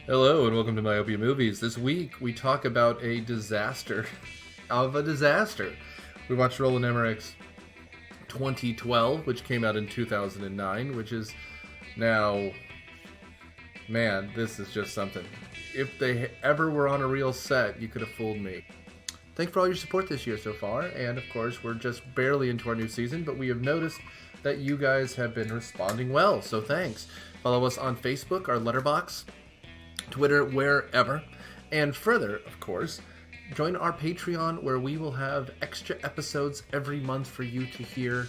Hello and welcome to Myopia Movies. This week we talk about a disaster of a disaster. We watched Roland Emmerich's 2012, which came out in 2009, which is now, man, this is just something. If they ever were on a real set, you could have fooled me. Thanks for all your support this year so far, and of course we're just barely into our new season, but we have noticed that you guys have been responding well, so thanks. Follow us on Facebook, our Letterboxd, Twitter, wherever. And further, of course, join our Patreon where we will have extra episodes every month for you to hear.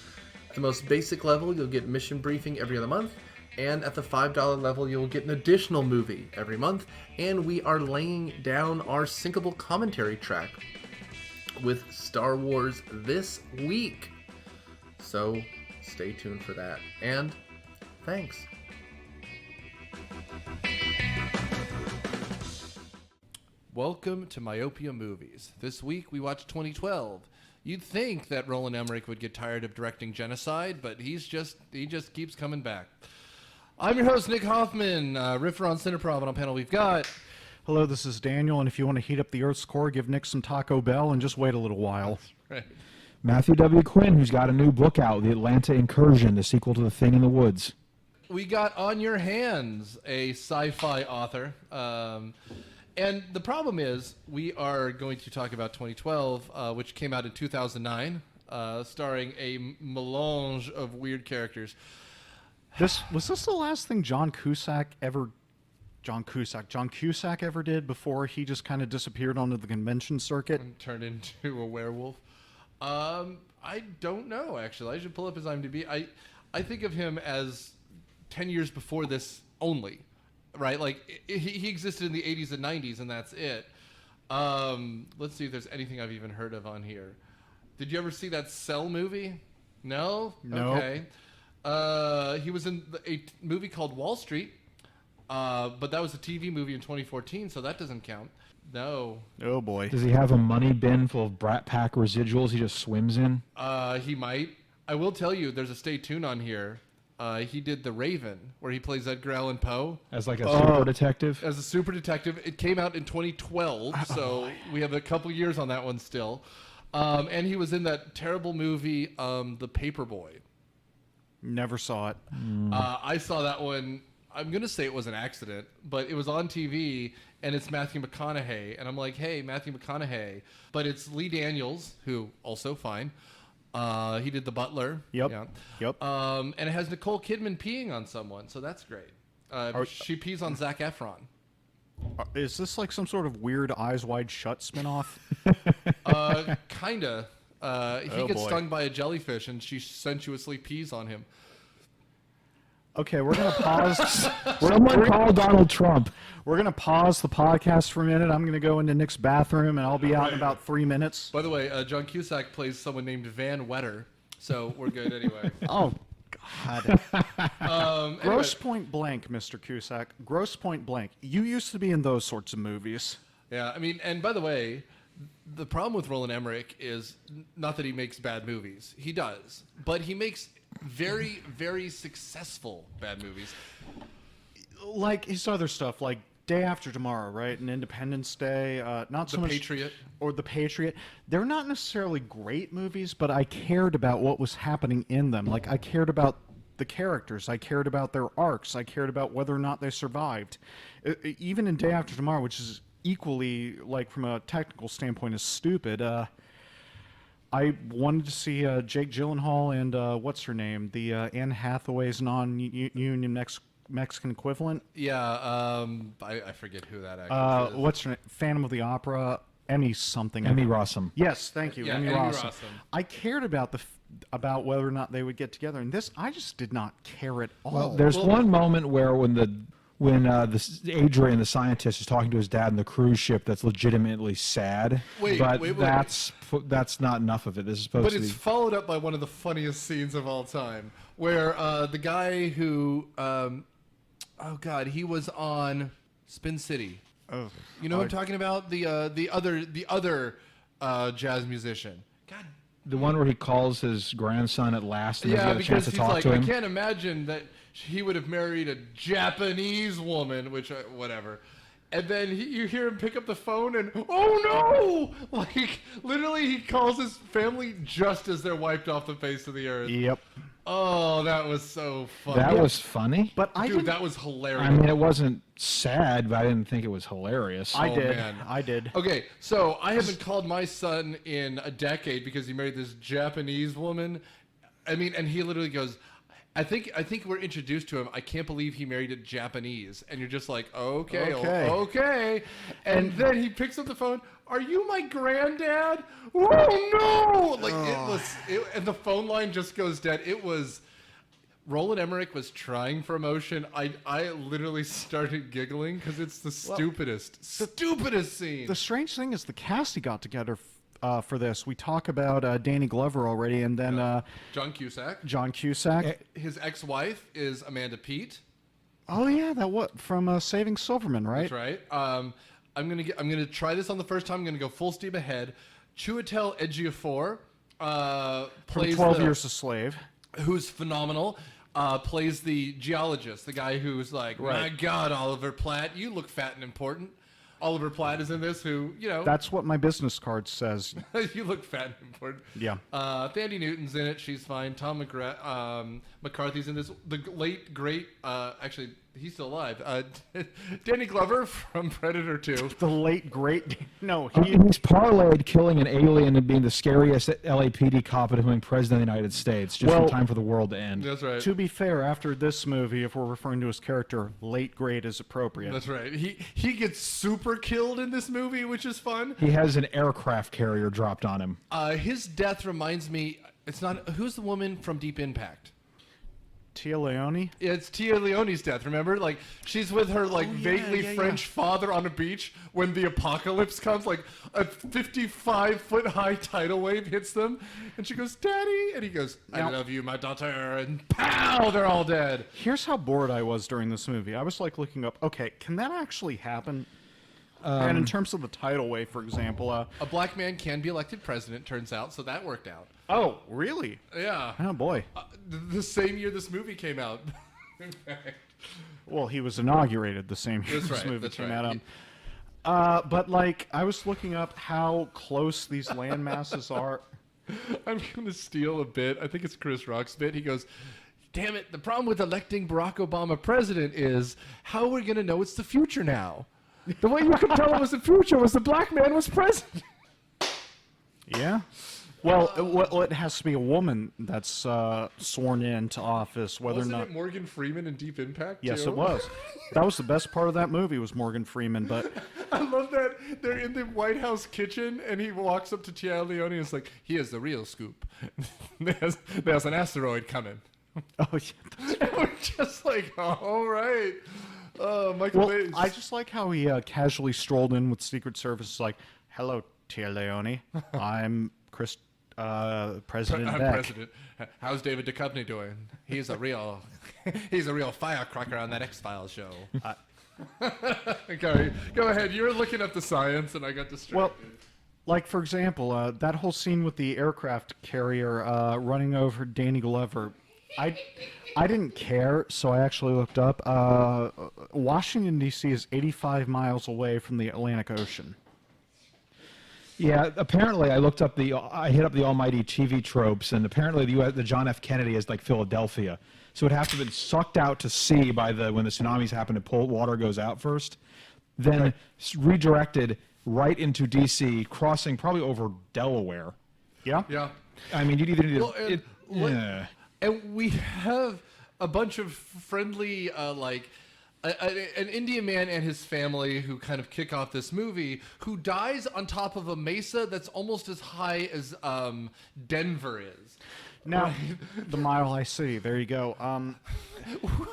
At the most basic level, you'll get mission briefing every other month. And at the $5 level, you'll get an additional movie every month. And we are laying down our syncable commentary track with Star Wars this week. So stay tuned for that. And thanks. Welcome to Myopia Movies. This week we watched 2012. You'd think that Roland Emmerich would get tired of directing genocide, but he just keeps coming back. I'm your host, Nick Hoffman. Riffer on Cineprov, and on panel we've got... Hello, this is Daniel, and if you want to heat up the Earth's core, give Nick some Taco Bell and just wait a little while. Right. Matthew W. Quinn, who's got a new book out, The Atlanta Incursion, the sequel to The Thing in the Woods. We got On Your Hands, a sci-fi author. And the problem is, we are going to talk about 2012, which came out in 2009, starring a melange of weird characters. Was this the last thing John Cusack ever did before he just kind of disappeared onto the convention circuit? And turned into a werewolf. I don't know, actually. I should pull up his IMDb. I think of him as 10 years before this only. Right, like he existed in the 80s and 90s, and that's it. Let's see if there's anything I've even heard of on here. Did you ever see that Cell movie? No? No. Okay. He was in a movie called Wall Street, but that was a TV movie in 2014, so that doesn't count. No. Oh, boy. Does he have a money bin full of Brat Pack residuals he just swims in? He might. I will tell you, there's a stay tuned on here. He did The Raven, where he plays Edgar Allan Poe. As like a super detective? As a super detective. It came out in 2012, so we have a couple years on that one still. And he was in that terrible movie, The Paperboy. Never saw it. I saw that one. I'm going to say it was an accident, but it was on TV, and it's Matthew McConaughey. And I'm like, hey, Matthew McConaughey. But it's Lee Daniels, who also fine. He did The Butler. Yep. Yeah. Yep. And it has Nicole Kidman peeing on someone, so that's great. She pees on Zac Efron. Is this like some sort of weird Eyes Wide Shut spinoff? Kinda. He gets stung by a jellyfish, and she sensuously pees on him. Okay, we're going to pause. Someone call Donald Trump. We're going to pause the podcast for a minute. I'm going to go into Nick's bathroom, and I'll be out in about 3 minutes. By the way, John Cusack plays someone named Van Wetter, so we're good anyway. Oh, God. Anyway. Gross point blank, Mr. Cusack. Gross point blank. You used to be in those sorts of movies. Yeah, I mean, and by the way, the problem with Roland Emmerich is not that he makes bad movies. He does. But he makes very, very successful bad movies. Like his other stuff, like Day After Tomorrow, right? And Independence Day. Not so The much. Patriot. Or The Patriot. They're not necessarily great movies, but I cared about what was happening in them. Like, I cared about the characters. I cared about their arcs. I cared about whether or not they survived. Even in Day After Tomorrow, which is equally, like, from a technical standpoint, is stupid. I wanted to see Jake Gyllenhaal and what's her name? The Anne Hathaway's non-union Mexican equivalent. Yeah, I forget who that actress is. What's her name? Phantom of the Opera. Emmy something. Emmy Rossum. Yes, thank you. Yeah, Emmy Emmy Rossum. Rossum. I cared about about whether or not they would get together, and this I just did not care at all. Well, there's one moment where when Adrian, the scientist, is talking to his dad in the cruise ship, that's legitimately sad. Wait. That's not enough of it. This is supposed But to be. it's followed up by one of the funniest scenes of all time, where the guy who, he was on Spin City. You know what I'm talking about? The other jazz musician. God The one where he calls his grandson at last and doesn't get a chance to he's talk like, to him. I can't imagine that he would have married a Japanese woman, which, whatever. And then you hear him pick up the phone and, oh no! Like, literally he calls his family just as they're wiped off the face of the earth. Yep. Oh, that was so funny. That was funny. But Dude, that was hilarious. I mean, it wasn't sad, but I didn't think it was hilarious. I did. Man. I did. Okay, so I haven't called my son in a decade because he married this Japanese woman. I mean, and he literally goes, I think we're introduced to him. I can't believe he married a Japanese. And you're just like, okay. And then he picks up the phone. Are you my granddad? Oh no! Like and the phone line just goes dead. It was Roland Emmerich was trying for emotion. I literally started giggling because it's the stupidest scene. The strange thing is the cast he got together for this. We talk about Danny Glover already, and then John Cusack. John Cusack. His ex-wife is Amanda Peet. Oh yeah, that what from Saving Silverman, right? That's right. I'm gonna try this on the first time. I'm gonna go full steam ahead. Chiwetel Ejiofor plays 12 Years a Slave, who's phenomenal. Plays the geologist, the guy who's like, my God, Oliver Platt, you look fat and important. Oliver Platt is in this, who, you know. That's what my business card says. You look fat and important. Yeah. Thandie Newton's in it. She's fine. Tom McCarthy's in this. The late, great, actually, he's still alive. Danny Glover from Predator 2. The late, great. No, He's parlayed killing an alien and being the scariest LAPD cop and becoming president of the United States just in time for the world to end. That's right. To be fair, after this movie, if we're referring to his character, late, great is appropriate. That's right. He gets super killed in this movie, which is fun. He has an aircraft carrier dropped on him. His death reminds me. It's not. Who's the woman from Deep Impact? Tia Leone? It's Tia Leone's death, remember? Like, she's with her, vaguely French father on a beach when the apocalypse comes, like, a 55-foot-high tidal wave hits them, and she goes, Daddy! And he goes, I love you, my daughter, and pow! They're all dead. Here's how bored I was during this movie. I was, looking up, okay, can that actually happen? And in terms of the tidal wave, for example... a black man can be elected president, turns out, so that worked out. Oh, really? Yeah. Oh, boy. The same year this movie came out. In fact. Well, he was inaugurated the same year this movie came out. But, I was looking up how close these land masses are. I'm going to steal a bit. I think it's Chris Rock's bit. He goes, damn it, the problem with electing Barack Obama president is how we're going to know it's the future now. The way you could tell it was the future was the black man was president. Yeah. Well, it has to be a woman that's sworn into office, whether Wasn't or not... it Morgan Freeman in Deep Impact, Yes, too? it was. That was the best part of that movie was Morgan Freeman, but... I love that they're in the White House kitchen, and he walks up to Tia Leone and is like, here's the real scoop. There's an asteroid coming. Oh, yeah. And we're just like, all right. Michael Bay. I just like how he casually strolled in with Secret Service, like, hello, Tia Leone. I'm President I'm Beck. president. How's David Duchovny doing? He's a real firecracker on that X-Files show. Okay, go ahead. You were looking up the science, and I got distracted. Well, for example, that whole scene with the aircraft carrier running over Danny Glover, I didn't care, so I actually looked up. Washington, D.C. is 85 miles away from the Atlantic Ocean. Yeah, apparently I hit up the almighty TV tropes, and apparently the John F. Kennedy is like Philadelphia. So it has to have been sucked out to sea when the tsunamis happen to pull, water goes out first, then redirected right into D.C., crossing probably over Delaware. Yeah? Yeah. I mean, you'd either need and we have a bunch of friendly, an Indian man and his family who kind of kick off this movie, who dies on top of a mesa that's almost as high as Denver is. Now, the Mile High City, there you go.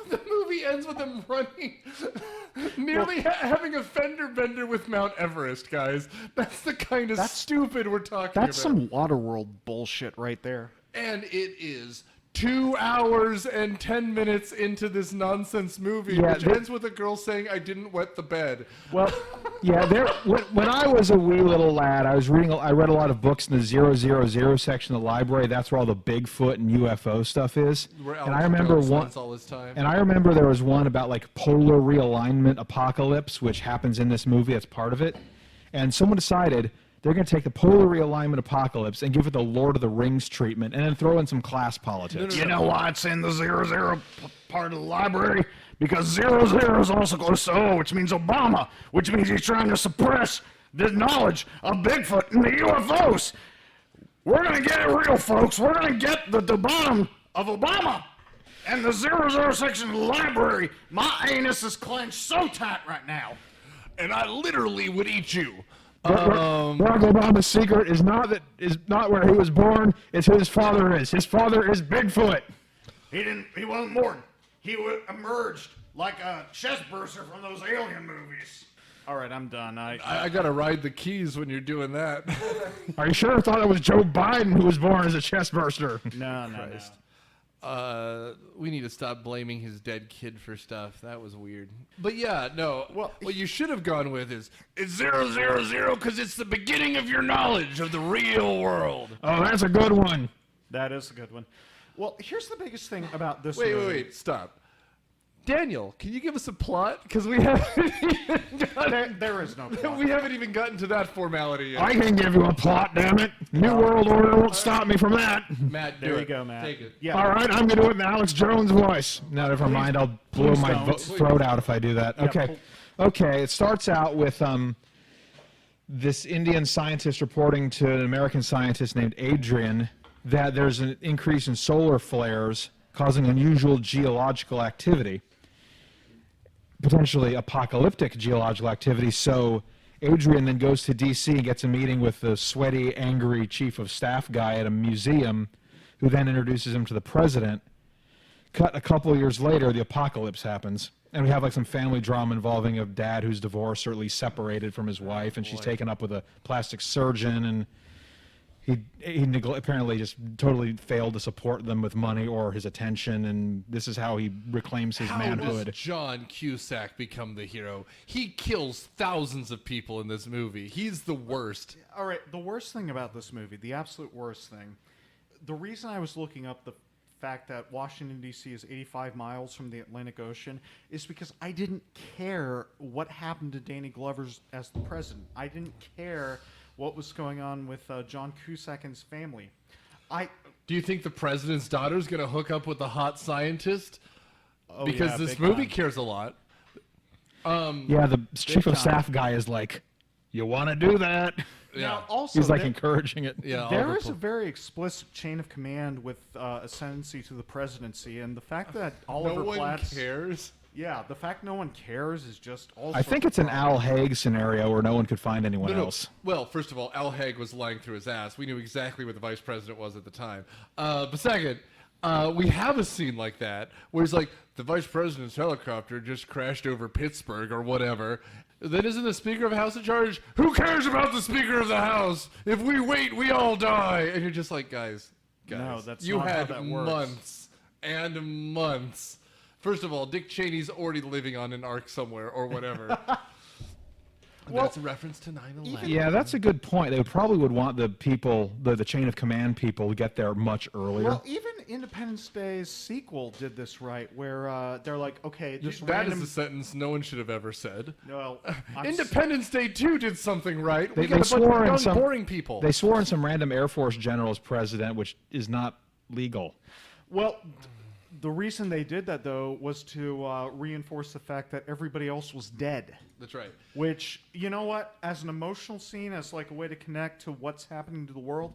The movie ends with him running, nearly having a fender bender with Mount Everest, guys. That's the kind of stupid we're talking about. That's some Waterworld bullshit right there. And it is 2 hours and 10 minutes into this nonsense movie, which ends with a girl saying, "I didn't wet the bed." Well, yeah. When I was a wee little lad, I read a lot of books in the 000 section of the library. That's where all the Bigfoot and UFO stuff is. And I remember all his time. And I remember there was one about like polar realignment apocalypse, which happens in this movie. That's part of it. And someone decided they're going to take the polar realignment apocalypse and give it the Lord of the Rings treatment and then throw in some class politics. You know why it's in the 00 part of the library? Because 00 is also close to O, which means Obama, which means he's trying to suppress the knowledge of Bigfoot and the UFOs. We're going to get it real, folks. We're going to get the bottom of Obama. And the 00 section of the library, my anus is clenched so tight right now. And I literally would eat you. Barack Obama's secret is not where he was born. It's who his father is. His father is Bigfoot. He wasn't born. He emerged like a chest burster from those alien movies. All right, I'm done. I gotta ride the keys when you're doing that. Are you sure? I thought it was Joe Biden who was born as a chest burster. No. We need to stop blaming his dead kid for stuff. That was weird. But yeah, no. Well, what you should have gone with is it's 000 because it's the beginning of your knowledge of the real world. Oh, that's a good one. That is a good one. Well, here's the biggest thing about this movie. Wait, stop. Daniel, can you give us a plot? Because we haven't even gotten... There is no plot. We haven't even gotten to that formality yet. I can give you a plot, damn it. New World Order won't stop me from that. Matt, there you go, Matt. Take it. Yeah. All right, I'm going to do it in Alex Jones' voice. No, never mind. I'll blow my throat out if I do that. Okay. Okay, it starts out with this Indian scientist reporting to an American scientist named Adrian that there's an increase in solar flares causing unusual geological activity. Potentially apocalyptic geological activity. So Adrian then goes to D.C. and gets a meeting with the sweaty, angry chief of staff guy at a museum, who then introduces him to the president. Cut a couple of years later, the apocalypse happens. And we have like some family drama involving a dad who's divorced or at least separated from his wife, and she's taken up with a plastic surgeon, and he apparently just totally failed to support them with money or his attention, and this is how he reclaims his manhood. How does John Cusack become the hero? He kills thousands of people in this movie. He's the worst. All right, the worst thing about this movie, the absolute worst thing, the reason I was looking up the fact that Washington, D.C. is 85 miles from the Atlantic Ocean is because I didn't care what happened to Danny Glover as the president. I didn't care what was going on with John Cusack and his family. Do you think the president's daughter is going to hook up with the hot scientist? Oh, because yeah, this movie cares a lot. Yeah, the chief of staff guy is like, you want to do that? Yeah. Now, also, he's like encouraging it. Yeah, there is a very explicit chain of command with ascendancy to the presidency, and the fact that Oliver Platt cares. Yeah, the fact no one cares is just also... I think it's an Al Haig scenario where no one could find anyone else. Well, first of all, Al Haig was lying through his ass. We knew exactly what the vice president was at the time. But second, we have a scene like that where he's like, the vice president's helicopter just crashed over Pittsburgh or whatever. Then isn't the Speaker of the House in charge? Who cares about the Speaker of the House? If we wait, we all die. And you're just like, guys, no, that's you not had how that works. months and months. First of all, Dick Cheney's already living on an ark somewhere or whatever. That's a reference to 9/11. Yeah, that's a good point. They probably would want the people, the chain of command people, to get there much earlier. Well, even Independence Day's sequel did this right, where they're like, okay, this that random... is a sentence no one should have ever said. Well, Independence Day 2 did something right. They got a bunch swore of in some boring people. They swore in some random Air Force general's president, which is not legal. Well, the reason they did that, though, was to reinforce the fact that everybody else was dead. That's right. Which, you know what? As an emotional scene, as like a way to connect to what's happening to the world,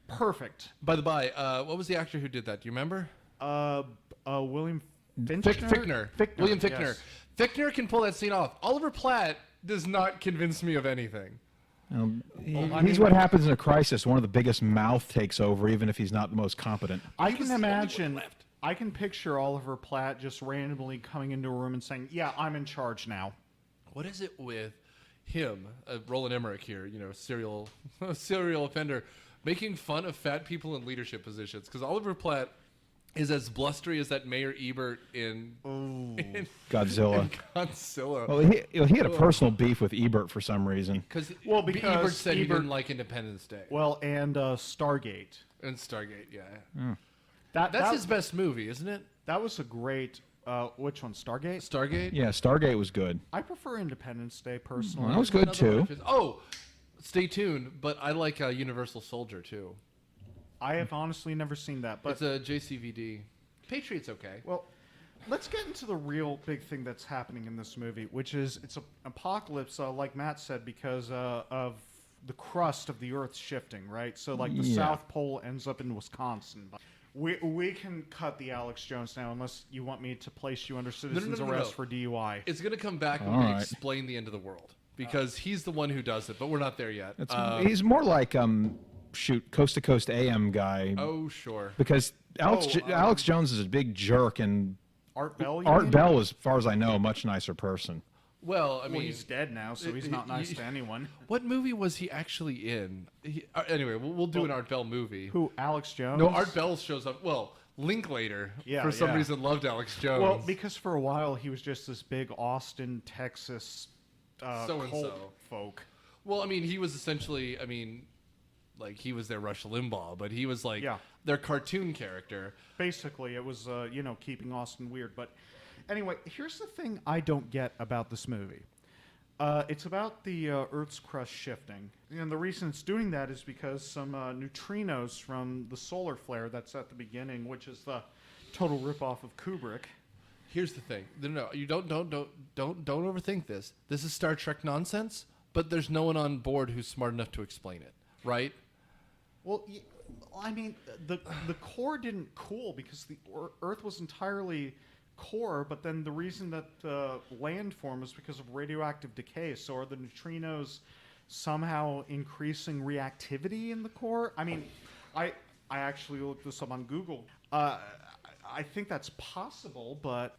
perfect. By the by, what was the actor who did that? Do you remember? William Fichtner. William Fichtner. Yes. Fichtner can pull that scene off. Oliver Platt does not convince me of anything. He's what happens in a crisis. One of the biggest mouth takes over, even if he's not the most competent. I can imagine... I can picture Oliver Platt just randomly coming into a room and saying, yeah, I'm in charge now. What is it with him, Roland Emmerich here, serial offender, making fun of fat people in leadership positions? Because Oliver Platt is as blustery as that Mayor Ebert in Godzilla. in Godzilla. Well, he had a personal beef with Ebert for some reason. Because because Ebert said he Ebert- didn't like Independence Day. Well, and And Stargate. Stargate, yeah. That's his best movie, isn't it? That was a great. Which one? Stargate. Stargate? Yeah, Stargate was good. I prefer Independence Day personally. Well, that was good Another one too. of his- Oh, stay tuned. But I like Universal Soldier, too. I have honestly never seen that, but It's a JCVD. Patriot's okay. well, let's get into the real big thing that's happening in this movie, which is it's an apocalypse, like Matt said, because of the crust of the Earth shifting, right? So, like, the Yeah. South Pole ends up in Wisconsin. We can cut the Alex Jones now, unless you want me to place you under citizens arrest for DUI. It's going to come back when All we right. explain the end of the world. Because he's the one who does it, but we're not there yet. He's more like Coast to Coast AM guy. Oh, sure. Because Alex Jones is a big jerk, and Art Bell. You Art mean? Bell, as far as I know, a much nicer person. Well, I Well, mean, he's dead now, so he's not nice to anyone. what movie was he actually in? Anyway, we'll do an Art Bell movie. Who? Alex Jones? No, Art Bell shows up. Well, Linklater, Yeah, for some yeah. reason, loved Alex Jones. Well, because for a while he was just this big Austin, Texas So-and-so. cult folk. Well, I mean, he was essentially, like, he was their Rush Limbaugh, but he was, like, Yeah. their cartoon character. Basically, it was, keeping Austin weird. But anyway, here's the thing I don't get about this movie. It's about the Earth's crust shifting. And the reason it's doing that is because some neutrinos from the solar flare that's at the beginning, which is the total ripoff of Kubrick. Here's the thing. No, you don't overthink this. This is Star Trek nonsense, but there's no one on board who's smart enough to explain it, right? Well, I mean, the core didn't cool because the Earth was entirely core, but then the reason that land formed was because of radioactive decay. So are the neutrinos somehow increasing reactivity in the core? I mean, I actually looked this up on Google. I think that's possible, but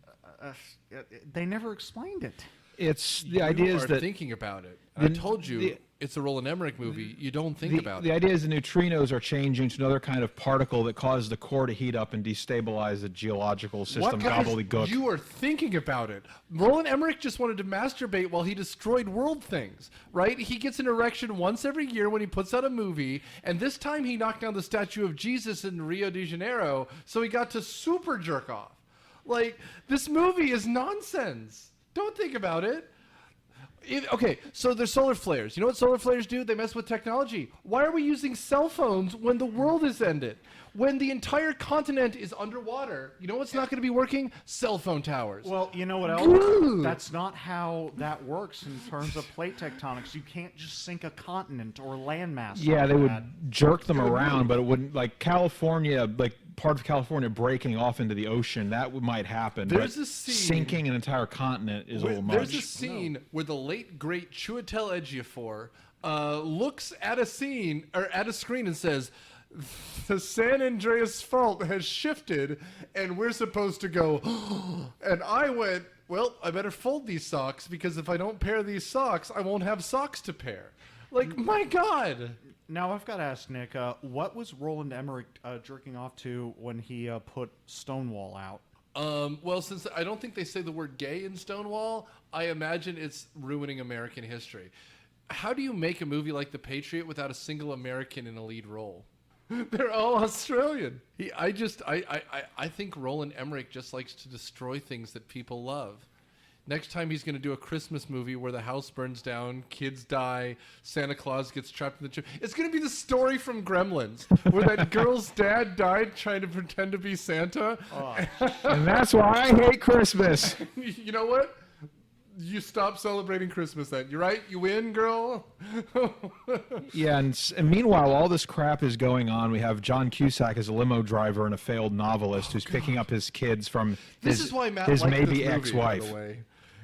they never explained it. It's the idea You is are that thinking about it. I told you it's a Roland Emmerich movie. You don't think about the it. idea is the neutrinos are changing to another kind of particle that causes the core to heat up and destabilize the geological system. Gobbledygook. You are thinking about it. Roland Emmerich just wanted to masturbate while he destroyed world things, right? He gets an erection once every year when he puts out a movie, and this time he knocked down the statue of Jesus in Rio de Janeiro, so he got to super jerk off. Like, this movie is nonsense. Don't think about it. Okay, so there's solar flares. You know what solar flares do? They mess with technology. Why are we using cell phones when the world is ended? When the entire continent is underwater, you know what's not going to be working? Cell phone towers. Well, you know what else? Good. That's not how that works in terms of plate tectonics. You can't just sink a continent or landmass. Yeah, like they would that. jerk them around, but it wouldn't, like California, like part of California breaking off into the ocean, that might happen. There's but a scene- sinking an entire continent is a little much. There's a scene where the late great Chiwetel Ejiofor looks at a scene or at a screen and says, "The San Andreas Fault has shifted, and we're supposed to go." And I went, "Well, I better fold these socks because if I don't pair these socks, I won't have socks to pair." Like, my God. Now I've got to ask Nick, what was Roland Emmerich jerking off to when he put Stonewall out? Well, since I don't think they say the word gay in Stonewall, I imagine it's ruining American history. How do you make a movie like The Patriot without a single American in a lead role? They're all Australian. I think Roland Emmerich just likes to destroy things that people love. Next time he's going to do a Christmas movie where the house burns down, kids die, Santa Claus gets trapped in the tree. It's going to be the story from Gremlins, where that girl's dad died trying to pretend to be Santa. And that's why I hate Christmas. You know what? You stop celebrating Christmas then. You're right. You win, girl. Yeah, and meanwhile, all this crap is going on. We have John Cusack as a limo driver and a failed novelist who's picking up his kids from This is why Matt his liked maybe this movie, ex-wife. by the way.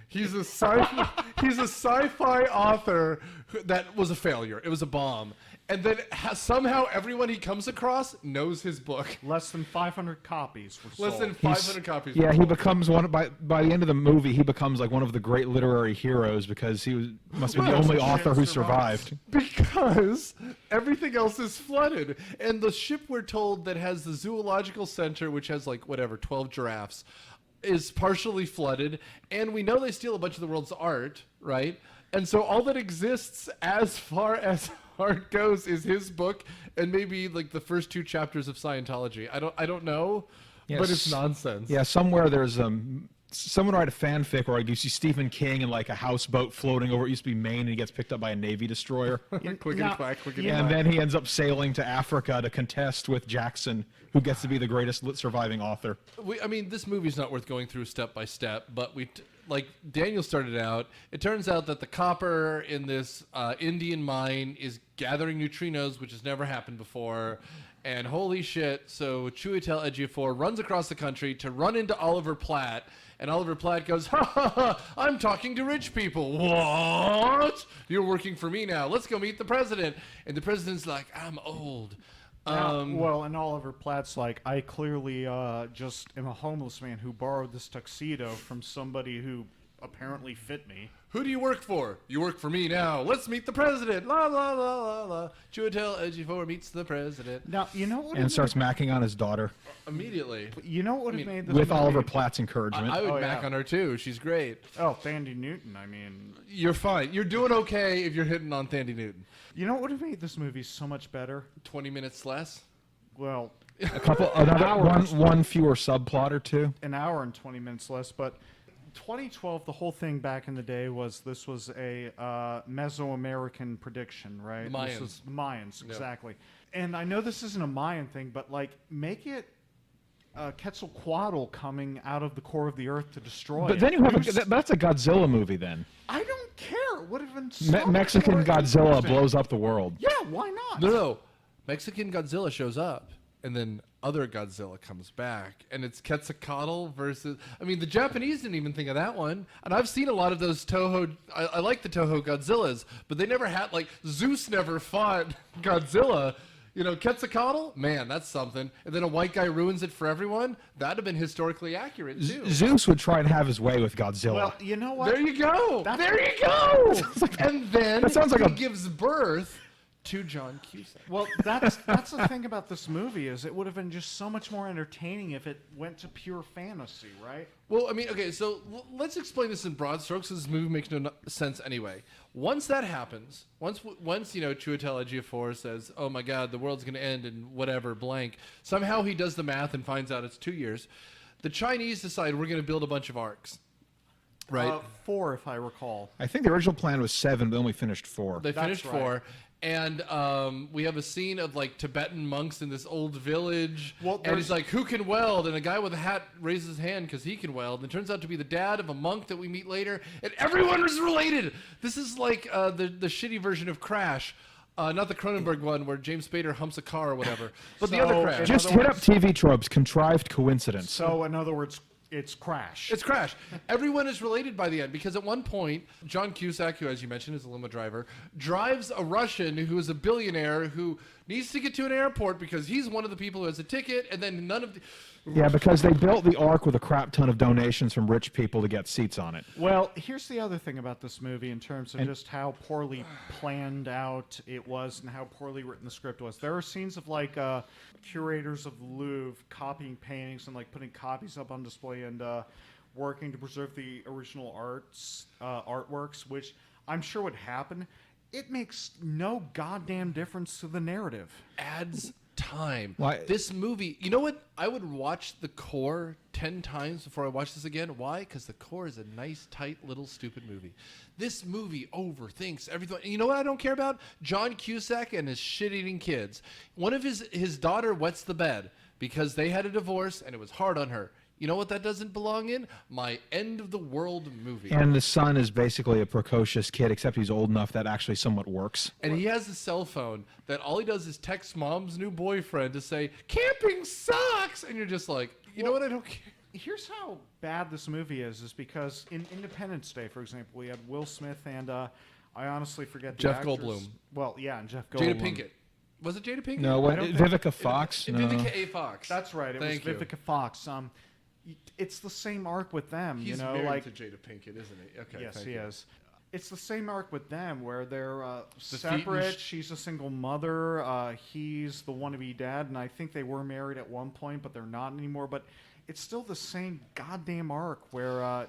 He's a sci-fi author that was a failure. It was a bomb. And then somehow everyone he comes across knows his book. Less than 500 copies were sold. Less than 500 copies. Yeah, he becomes by the end of the movie, he becomes like one of the great literary heroes because must be the only author who survived. Because everything else is flooded. And the ship, we're told, that has the zoological center, which has 12 giraffes, is partially flooded. And we know they steal a bunch of the world's art, right? And so all that exists as far as art goes is his book and maybe the first 2 chapters of Scientology. I don't know, Yes. but it's nonsense. Yeah, somewhere there's someone write a fanfic where you see Stephen King in a houseboat floating over. It used to be Maine, and he gets picked up by a Navy destroyer. Clickety clack, clickety And clack. then he ends up sailing to Africa to contest with Jackson, who gets to be the greatest surviving author. This movie's not worth going through step by step, but like Daniel started out, it turns out that the copper in this Indian mine is gathering neutrinos, which has never happened before. And holy shit, so Chiwetel Ejiofor runs across the country to run into Oliver Platt, and Oliver Platt goes, ha ha ha, I'm talking to rich people. What? You're working for me now. Let's go meet the president. And the president's like, I'm old. And Oliver Platt's like, I clearly just am a homeless man who borrowed this tuxedo from somebody who apparently fit me. Who do you work for? You work for me now. Let's meet the president. La la la la la. Chiwetel Ejiofor meets the president. Now, you know what? And starts macking on his daughter Immediately. You know what would have made this with movie? Oliver Platt's encouragement. I would Oh, back yeah. on her too. She's great. Oh, Thandie Newton. I mean, You're fine. You're doing okay if you're hitting on Thandie Newton. you know what would have made this movie so much better? 20 minutes less. Well, one fewer subplot or two. an hour and 20 minutes less, but 2012, the whole thing back in the day was this was a Mesoamerican prediction, right? The Mayans. This was the Mayans, exactly. And I know this isn't a Mayan thing, but make it Quetzalcoatl coming out of the core of the earth to destroy But it. then you have that's a Godzilla movie then. I don't care. It would have been so much Mexican more Godzilla interesting. blows up the world. Yeah, why not? No. Mexican Godzilla shows up, and then other Godzilla comes back, and it's Quetzalcoatl versus... I mean, the Japanese didn't even think of that one. And I've seen a lot of those Toho... I like the Toho Godzillas, but they never had... Zeus never fought Godzilla. Quetzalcoatl? Man, that's something. And then a white guy ruins it for everyone? That'd have been historically accurate, too. Zeus would try and have his way with Godzilla. Well, you know what? There you go! There you go! And then that sounds like he gives birth to John Cusack. Well, that's the thing about this movie is it would have been just so much more entertaining if it went to pure fantasy, right? Well, I mean, okay, so let's explain this in broad strokes because this movie makes no sense anyway. Once that happens, once Chiwetel Ejiofor says, oh my God, the world's going to end in whatever, blank, somehow he does the math and finds out it's 2 years, the Chinese decide we're going to build a bunch of arcs. Right? 4, if I recall. I think the original plan was 7, but then we finished 4. They That's finished right. 4. And we have a scene of Tibetan monks in this old village. Well, and he's there's- like, who can weld? And a guy with a hat raises his hand because he can weld. And it turns out to be the dad of a monk that we meet later. And everyone is related. This is like the shitty version of Crash. Not the Cronenberg one where James Spader humps a car or whatever. But the So, other Crash. Just hit up TV tropes, contrived coincidence. So, in other words, it's Crash. It's Crash. Everyone is related by the end because at one point, John Cusack, who, as you mentioned, is a limo driver, drives a Russian who is a billionaire who needs to get to an airport because he's one of the people who has a ticket, and then none of the... Yeah, because they built the Ark with a crap ton of donations from rich people to get seats on it. Well, here's the other thing about this movie in terms of just how poorly planned out it was and how poorly written the script was. There are scenes of curators of the Louvre copying paintings and putting copies up on display and working to preserve the original artworks, which I'm sure would happen. It makes no goddamn difference to the narrative. Adds time. Why- This movie, you know what? I would watch The Core 10 times before I watch this again. Why? Because The Core is a nice, tight, little, stupid movie. This movie overthinks everything. And you know what I don't care about? John Cusack and his shit-eating kids. One of his daughter wets the bed because they had a divorce and it was hard on her. You know what that doesn't belong in? My end of the world movie. And the son is basically a precocious kid, except he's old enough that actually somewhat works. And he has a cell phone that all he does is text mom's new boyfriend to say, camping sucks! And you're just like, you know what? I don't care. Here's how bad this movie is because in Independence Day, for example, we had Will Smith and I honestly forget the Jeff actors. Goldblum. Well, yeah, and Jeff Goldblum. Jada Pinkett. Was it Jada Pinkett? No, what, Vivica Fox? No. Vivica A. Fox. That's right. It Thank was you. Vivica Fox. It's the same arc with them. He's you know, married like to Jada Pinkett, isn't he? Okay. yes, thank he you. is. It's the same arc with them where they're The separate. Thetan- She's a single mother. He's the wannabe dad, and I think they were married at one point, but they're not anymore. But it's still the same goddamn arc where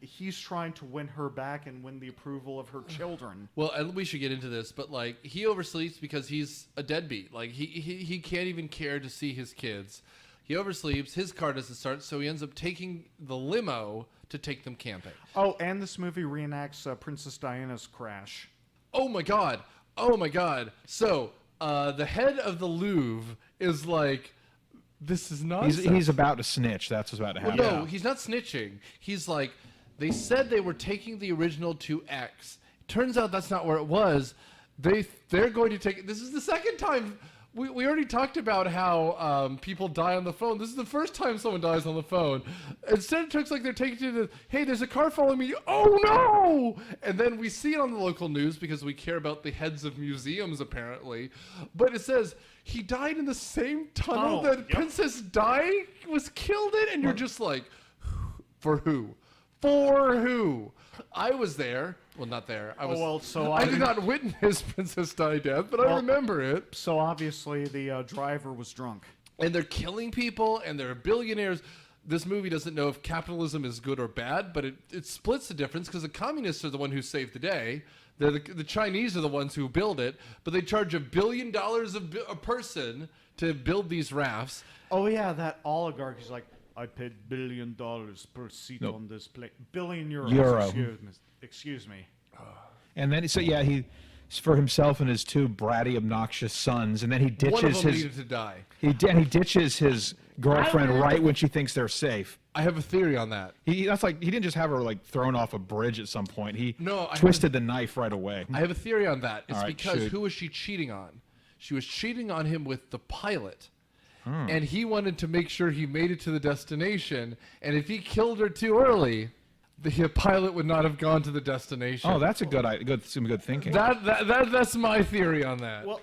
he's trying to win her back and win the approval of her children. Well, and we should get into this, but like he oversleeps because he's a deadbeat. Like he can't even care to see his kids. He oversleeps. His car doesn't start, so he ends up taking the limo to take them camping. Oh, and this movie reenacts Princess Diana's crash. Oh my god! Oh my god! So the head of the Louvre is like, this is nonsense. He's about to snitch. That's what's about to happen. Well, no, he's not snitching. He's like, they said they were taking the original to X. Turns out that's not where it was. They're going to take. This is the second time. We already talked about how people die on the phone. This is the first time someone dies on the phone. Instead, it looks like they're taking to the, hey, there's a car following me. Oh, no! And then we see it on the local news because we care about the heads of museums, apparently. But it says, he died in the same tunnel that Princess Di was killed in. And you're just like, for who? For who? I was there. Well, not there. I did not witness Princess Di death, but I remember it. So obviously the driver was drunk. And they're killing people, and they're billionaires. This movie doesn't know if capitalism is good or bad, but it splits the difference because the communists are the one who saved the day. The Chinese are the ones who build it, but they charge $1 billion a person to build these rafts. Oh yeah, that oligarch is like, I paid $1 billion per seat on this plane. Billion euros. Euro. Excuse me. And then he's for himself and his two bratty, obnoxious sons, and then he ditches One of them his. needed to die. He ditches his girlfriend right when she thinks they're safe. I have a theory on that. That's like he didn't just have her like thrown off a bridge at some point. He No, twisted the knife right away. I have a theory on that. It's All right, because shoot. who was she cheating on? She was cheating on him with the pilot. And he wanted to make sure he made it to the destination. And if he killed her too early, the pilot would not have gone to the destination. Oh, that's some good thinking. That's my theory on that. Well,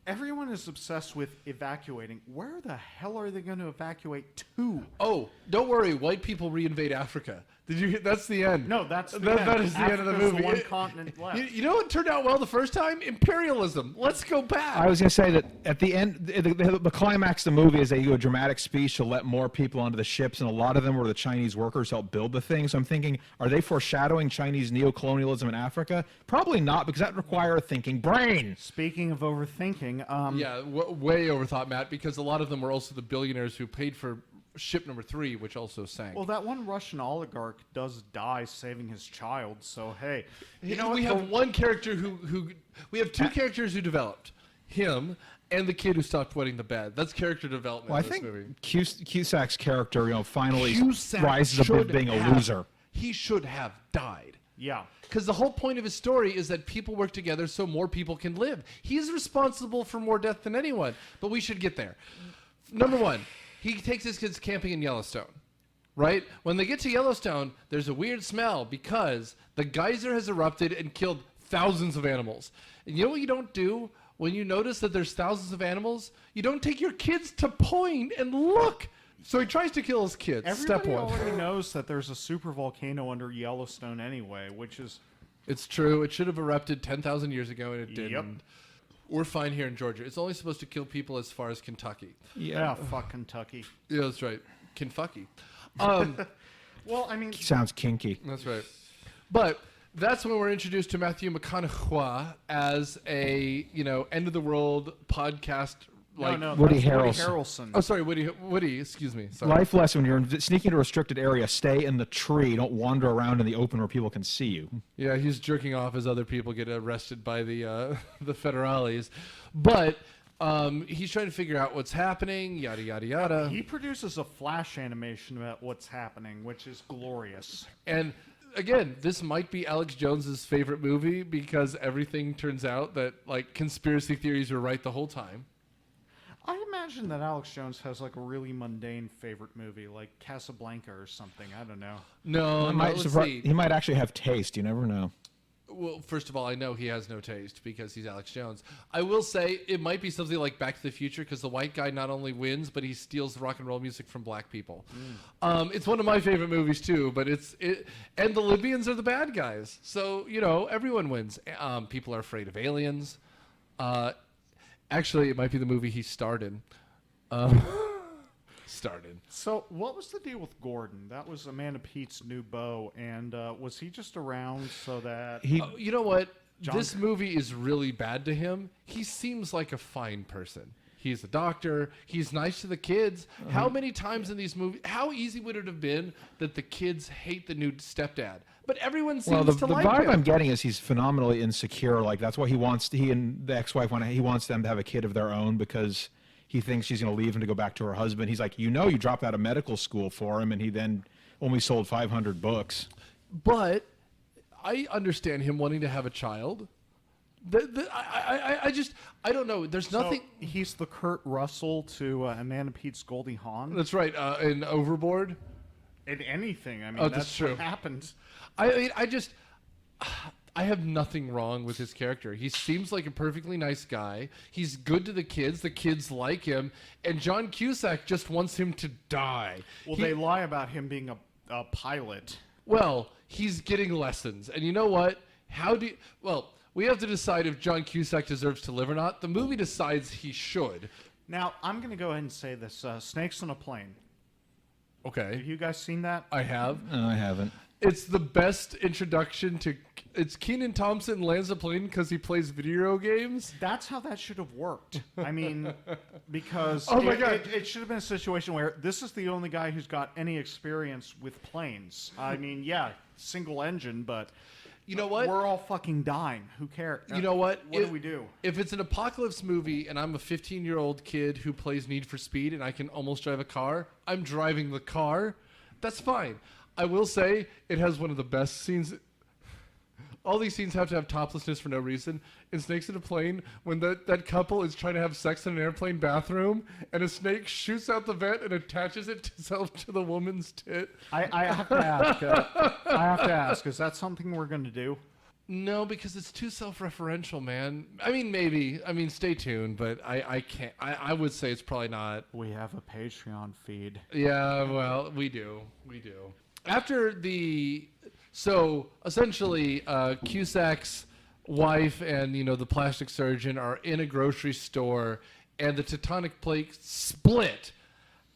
everyone is obsessed with evacuating. Where the hell are they going to evacuate to? Oh, don't worry. White people reinvade Africa. Did you? That's the end. No, that's the that, end. That is the end of the Africa's movie. the one continent left. You know what turned out well the first time? Imperialism. Let's go back. I was going to say that at the end, the climax of the movie is they do a dramatic speech to let more people onto the ships, and a lot of them were the Chinese workers who helped build the thing. So I'm thinking, are they foreshadowing Chinese neocolonialism in Africa? Probably not, because that requires a thinking brain. Speaking of overthinking, Yeah, way overthought, Matt, because a lot of them were also the billionaires who paid for ship number 3, which also sank. well, that one Russian oligarch does die saving his child. So hey, you know we what? have one character who we have two characters who developed, him and the kid who stopped wetting the bed. That's character development Well, I in this think movie. Cusack's character, finally Cusack rises above should being a have- loser. He should have died. Yeah. Because the whole point of his story is that people work together so more people can live. He's responsible for more death than anyone, but we should get there. Number one, he takes his kids camping in Yellowstone, right? When they get to Yellowstone, there's a weird smell because the geyser has erupted and killed thousands of animals. And you know what you don't do when you notice that there's thousands of animals? You don't take your kids to point and look. So he tries to kill his kids. Everybody Step one. already knows that there's a super volcano under Yellowstone anyway, which is It's true. It should have erupted 10,000 years ago, and it Yep. didn't. We're fine here in Georgia. It's only supposed to kill people as far as Kentucky. yeah, fuck Kentucky. Yeah, that's right. Kentucky. Well, I mean, Sounds kinky. That's right. But that's when we're introduced to Matthew McConaughey as a, end of the world podcast. no, Woody that's Harrelson. Oh, sorry, Woody. Excuse me. Sorry. Life lesson: when you're sneaking into a restricted area, stay in the tree. Don't wander around in the open where people can see you. Yeah, he's jerking off as other people get arrested by the the federales, but he's trying to figure out what's happening. Yada yada yada. he produces a flash animation about what's happening, which is glorious. And again, this might be Alex Jones's favorite movie because everything turns out that conspiracy theories were right the whole time. I imagine that Alex Jones has like a really mundane favorite movie, like Casablanca or something. I don't know. No, He might let's surpri- see. he might actually have taste. You never know. Well, first of all, I know he has no taste because he's Alex Jones. I will say it might be something like Back to the Future because the white guy not only wins, but he steals rock and roll music from black people. It's one of my favorite movies too, but and the Libyans are the bad guys. So, everyone wins. People are afraid of aliens. Actually, it might be the movie he starred in. So, what was the deal with Gordon? That was Amanda Pete's new beau, and was he just around so that you know what? This movie is really bad to him. He seems like a fine person. He's a doctor. He's nice to the kids. How many times in these movies? How easy would it have been that the kids hate the new stepdad? But everyone seems to like him. The vibe I'm getting is he's phenomenally insecure. Like that's why he and the ex-wife he wants them to have a kid of their own because he thinks she's going to leave him to go back to her husband. He's like, you dropped out of medical school for him, and he then only sold 500 books. But I understand him wanting to have a child. I don't know. There's nothing. So he's the Kurt Russell to Amanda Pete's Goldie Hawn. That's right. In Overboard. In anything. I mean, that's true. What happens. I have nothing wrong with his character. He seems like a perfectly nice guy. He's good to the kids. The kids like him. And John Cusack just wants him to die. Well, they lie about him being a pilot. Well, he's getting lessons. And you know what? We have to decide if John Cusack deserves to live or not. The movie decides he should. Now, I'm going to go ahead and say this. Snakes on a Plane. Okay. Have you guys seen that? I have. No, I haven't. It's the best introduction to... It's Kenan Thompson lands a plane because he plays video games. That's how that should have worked. I mean, because it should have been a situation where this is the only guy who's got any experience with planes. I mean, yeah, single engine, but... You know what? We're all fucking dying. Who cares? You know what? What do we do? If it's an apocalypse movie and I'm a 15-year-old kid who plays Need for Speed and I can almost drive a car, I'm driving the car. That's fine. I will say it has one of the best scenes. All these scenes have to have toplessness for no reason. In Snakes in a Plane, when that couple is trying to have sex in an airplane bathroom, and a snake shoots out the vent and attaches itself to the woman's tit. I have to ask. Is that something we're going to do? No, because it's too self-referential, man. I mean, maybe. I mean, stay tuned, but I can't. I would say it's probably not. We have a Patreon feed. Yeah, well, we do. After So essentially, Cusack's wife and the plastic surgeon are in a grocery store, and the tectonic plate split,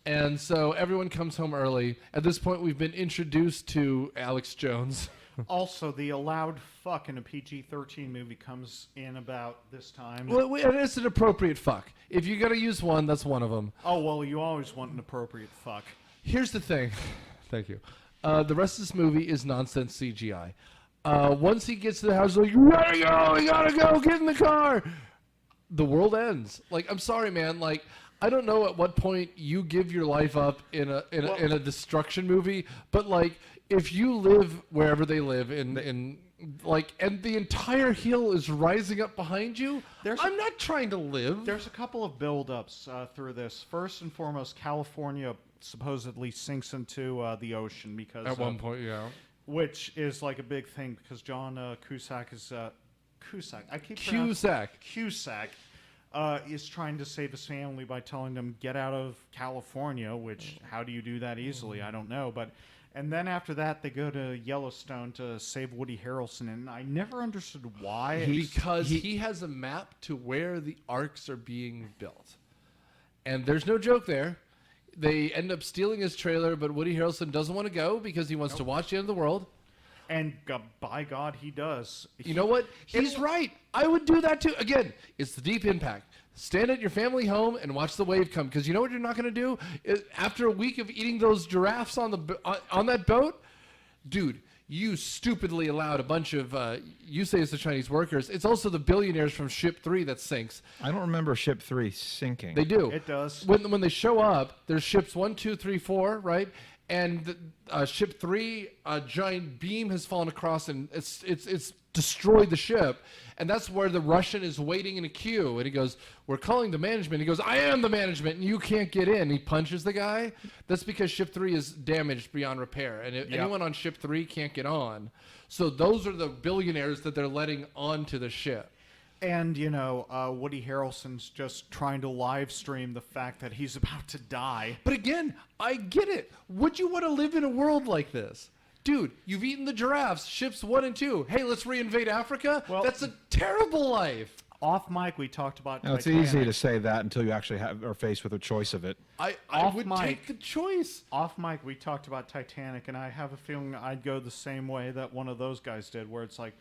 and so everyone comes home early. At this point, we've been introduced to Alex Jones. Also, the allowed fuck in a PG-13 movie comes in about this time. Well, and it's an appropriate fuck. If you got to use one, that's one of them. Oh well, you always want an appropriate fuck. Here's the thing. Thank you. The rest of this movie is nonsense CGI. Once he gets to the house, like, you gotta go, get in the car. The world ends. Like, I'm sorry, man. Like, I don't know at what point you give your life up in a destruction movie, but like, if you live wherever they live and the entire hill is rising up behind you, I'm not trying to live. There's a couple of build-ups through this. First and foremost, California supposedly sinks into the ocean because at one point, yeah, which is like a big thing because John Cusack is Cusack. I keep Cusack is trying to save his family by telling them get out of California. Which how do you do that easily? I don't know, but. And then after that, they go to Yellowstone to save Woody Harrelson, and I never understood why. Because he has a map to where the arcs are being built, and there's no joke there. They end up stealing his trailer, but Woody Harrelson doesn't want to go because he wants to watch the end of the world. And by God, he does. You know what? He's right. I would do that too. Again, it's the Deep Impact. Stand at your family home and watch the wave come. Because you know what you're not going to do? After a week of eating those giraffes on that boat? Dude, you stupidly allowed a bunch of, you say it's the Chinese workers. It's also the billionaires from Ship 3 that sinks. I don't remember Ship 3 sinking. They do. It does. When they show up, there's ships 1, 2, 3, 4, right? And Ship 3, a giant beam has fallen across, and it's destroy the ship. And that's where the Russian is waiting in a queue. And he goes, we're calling the management. He goes, I am the management, and you can't get in. He punches the guy. That's because Ship 3 is damaged beyond repair. And anyone on Ship 3 can't get on. So those are the billionaires that they're letting onto the ship. And, Woody Harrelson's just trying to live stream the fact that he's about to die. But again, I get it. Would you want to live in a world like this? Dude, you've eaten the giraffes, ships 1 and 2. Hey, let's reinvade Africa? Well, that's a terrible life. Off mic, we talked about Titanic. It's easy to say that until you actually are faced with a choice of it. I would take the choice. Off mic, we talked about Titanic, and I have a feeling I'd go the same way that one of those guys did, where it's like,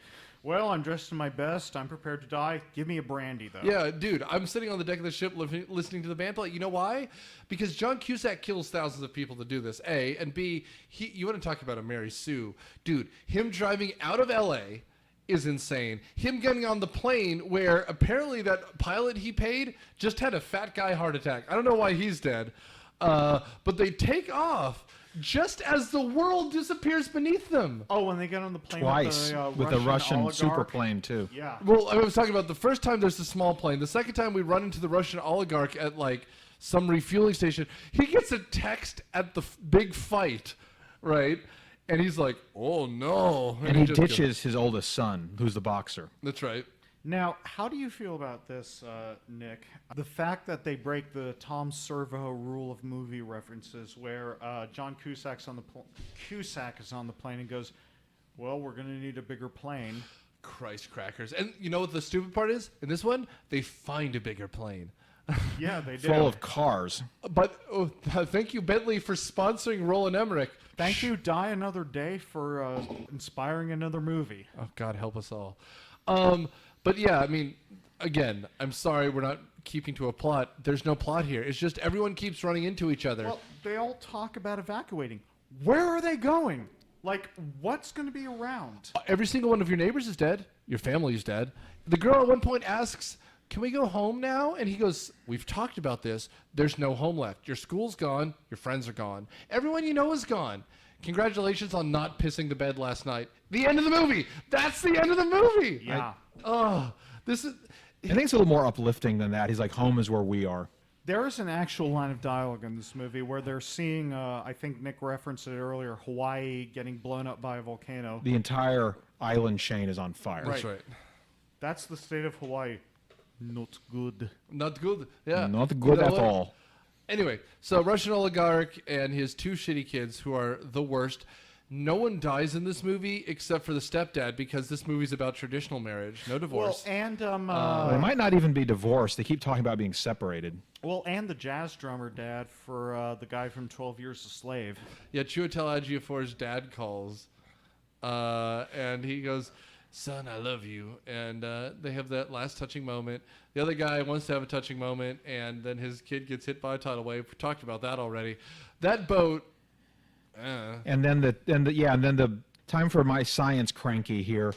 well, I'm dressed in my best. I'm prepared to die. Give me a brandy, though. Yeah, dude, I'm sitting on the deck of the ship listening to the band play. You know why? Because John Cusack kills thousands of people to do this, A. And B, you want to talk about a Mary Sue. Dude, him driving out of L.A. is insane. Him getting on the plane where apparently that pilot he paid just had a fat guy heart attack. I don't know why he's dead. But they take off just as the world disappears beneath them. Oh, when they get on the plane twice with a Russian super plane too. Yeah. Well, I was talking about the first time there's the small plane. The second time we run into the Russian oligarch at like some refueling station. He gets a text at the big fight, right? And he's like, "Oh no!" And he ditches his oldest son, who's the boxer. That's right. Now, how do you feel about this, Nick? The fact that they break the Tom Servo rule of movie references, where John Cusack is on the plane and goes, "Well, we're going to need a bigger plane." Christ crackers! And you know what the stupid part is? In this one, they find a bigger plane. Yeah, they do. Full of cars. But thank you, Bentley, for sponsoring Roland Emmerich. Thank you, Die Another Day, for inspiring another movie. Oh, God help us all. But yeah, I mean, again, I'm sorry we're not keeping to a plot. There's no plot here. It's just everyone keeps running into each other. Well, they all talk about evacuating. Where are they going? Like, what's going to be around? Every single one of your neighbors is dead. Your family is dead. The girl at one point asks, "Can we go home now?" And he goes, "We've talked about this. There's no home left. Your school's gone. Your friends are gone. Everyone you know is gone. Congratulations on not pissing the bed last night." The end of the movie. That's the end of the movie. Yeah. This is. I think it's a little more uplifting than that. He's like, home is where we are. There is an actual line of dialogue in this movie where they're seeing, I think Nick referenced it earlier, Hawaii getting blown up by a volcano. The entire island chain is on fire. That's right. That's the state of Hawaii. Not good. Not good. Yeah. Not good at all. Anyway, so Russian oligarch and his 2 shitty kids who are the worst. No one dies in this movie except for the stepdad because this movie's about traditional marriage, no divorce. Well, and They might not even be divorced. They keep talking about being separated. and the jazz drummer dad for the guy from 12 Years a Slave. Yeah, Chiwetel Ejiofor's dad calls, and he goes, "Son, I love you." And they have that last touching moment. The other guy wants to have a touching moment, and then his kid gets hit by a tidal wave. We talked about that already. That boat. And then the time for my science cranky here.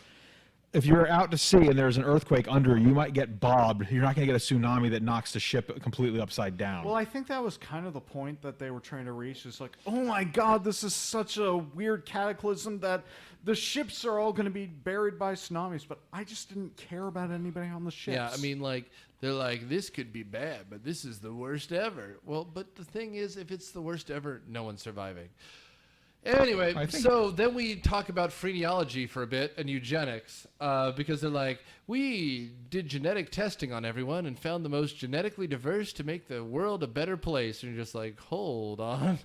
If you're out to sea and there's an earthquake under you, might get bobbed. You're not going to get a tsunami that knocks the ship completely upside down. Well, I think that was kind of the point that they were trying to reach. It's like, oh my God, this is such a weird cataclysm that the ships are all going to be buried by tsunamis. But I just didn't care about anybody on the ships. Yeah, I mean, like, they're like, this could be bad, but this is the worst ever. Well, but the thing is, if it's the worst ever, no one's surviving. Anyway, so then we talk about phrenology for a bit and eugenics because they're like, we did genetic testing on everyone and found the most genetically diverse to make the world a better place. And you're just like, hold on.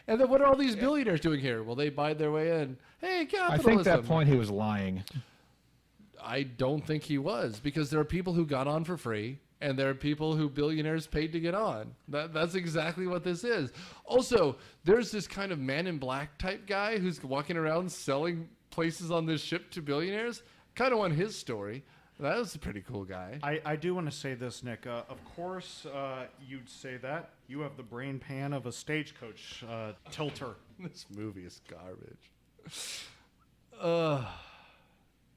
And then what are all these billionaires doing here? Well, they buyed their way in. Hey, capitalism. I think at that point he was lying. I don't think he was because there are people who got on for free. And there are people who billionaires paid to get on. That's exactly what this is. Also, there's this kind of Man in Black type guy who's walking around selling places on this ship to billionaires. Kind of want his story. That was a pretty cool guy. I do want to say this, Nick. Of course, you'd say that. You have the brain pan of a stagecoach tilter. This movie is garbage.